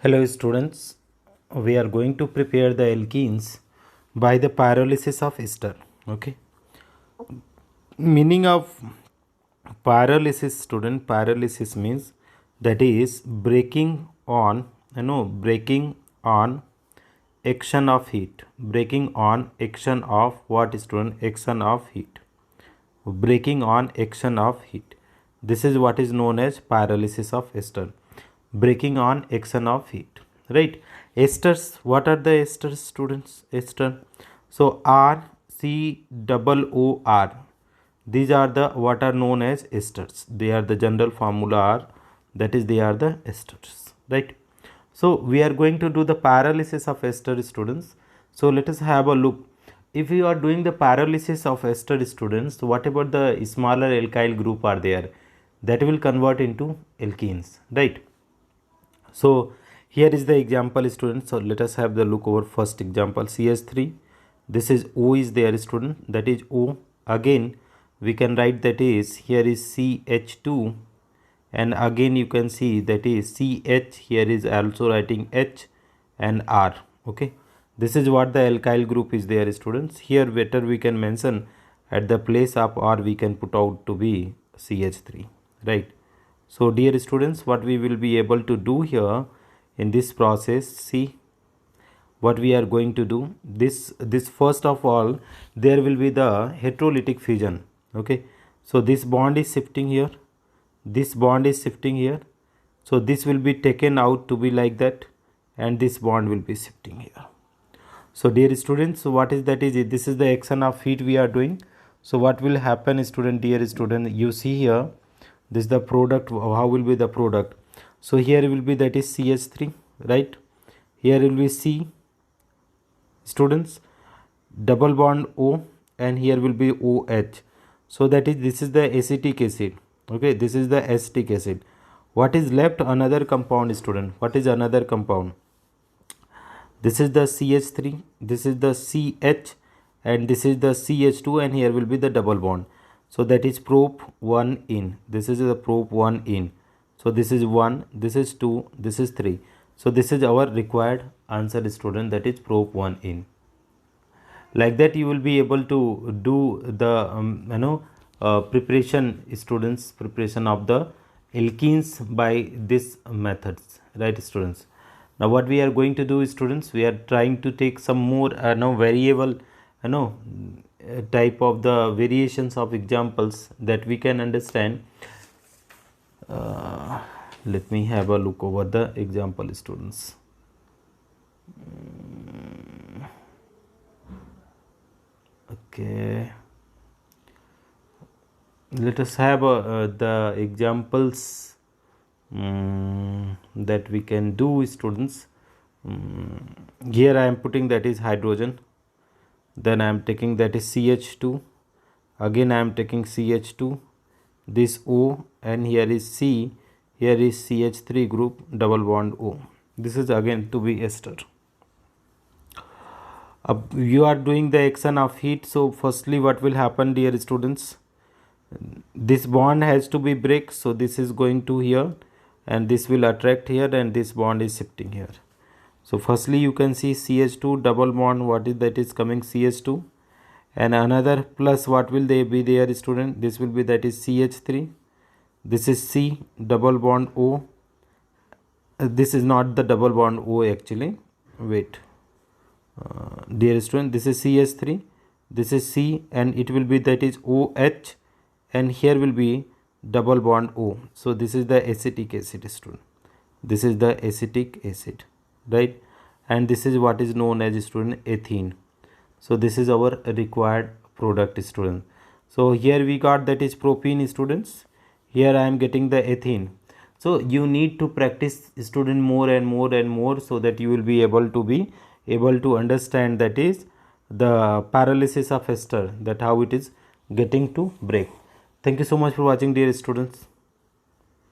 Hello students, we are going to prepare the alkenes by the pyrolysis of ester. Okay, meaning of pyrolysis, student, pyrolysis means that is breaking on, breaking on action of heat, breaking on action of what, student? Action of heat, breaking on action of heat. This is what is known as pyrolysis of ester, breaking on action of heat, right? Esters, what are the esters, students? Ester, so R C double O R, these are the what are known as esters. They are the general formula are, that is they are the esters, right? So we are going to do the pyrolysis of ester, students. So let us have a look. If you are doing the pyrolysis of ester, students, what about the smaller alkyl group are there that will convert into alkenes, right? So here is the example, students. So let us have the look over first example, CH3. This is O is there, student, that is O. Again we can write that is, here is CH2, and again you can see that is CH, here is also writing H and R. Okay, this is what the alkyl group is there, students. Here better we can mention at the place of R, we can put out to be CH3, right? So dear students, what we will be able to do here in this process, see what we are going to do. This first of all, there will be the heterolytic fusion. Okay, so this bond is shifting here, this bond is shifting here, so this will be taken out to be like that, and this bond will be shifting here. So dear students, so what is that is it? This is the action of heat we are doing. So what will happen, student, dear student, you see here, this is the product. How will be the product? So here will be that is CH3, right? Here will be C, students, double bond O, and here will be OH. So that is, this is the acetic acid. Okay, this is the acetic acid. What is left? Another compound, student. What is another compound? This is the CH3, this is the CH, and this is the CH2, and here will be the double bond. So that is prop 1 in. This is the prop 1 in. So this is 1, this is 2, this is 3. So this is our required answer, student, that is prop 1 in. Like that you will be able to do the preparation, students, preparation of the alkenes by this methods, right, students? Now what we are going to do, students, we are trying to take some more variable type of the variations of examples that we can understand. Let me have a look over the example, students. Okay, let us have the examples that we can do, students. Here I am putting that is hydrogen, then I am taking that is CH2, again I am taking CH2, this O, and here is C, here is CH3 group, double bond O. This is again to be ester. You are doing the action of heat. So firstly what will happen, dear students, this bond has to be break. So this is going to here, and this will attract here, and this bond is shifting here. So firstly you can see CH2 double bond, what is that is coming, CH2, and another plus what will they be there, student? This will be that is CH3, this is C double bond O. This is not the double bond O actually, wait, dear student, this is CH3, this is C, and it will be that is OH, and here will be double bond O. So this is the acetic acid, student, this is the acetic acid, right? And this is what is known as, student, ethene. So this is our required product, student. So here we got that is propene, students. Here I am getting the ethene. So you need to practice, student, more and more and more, so that you will be able to understand that is the pyrolysis of ester, that how it is getting to break. Thank you so much for watching, dear students.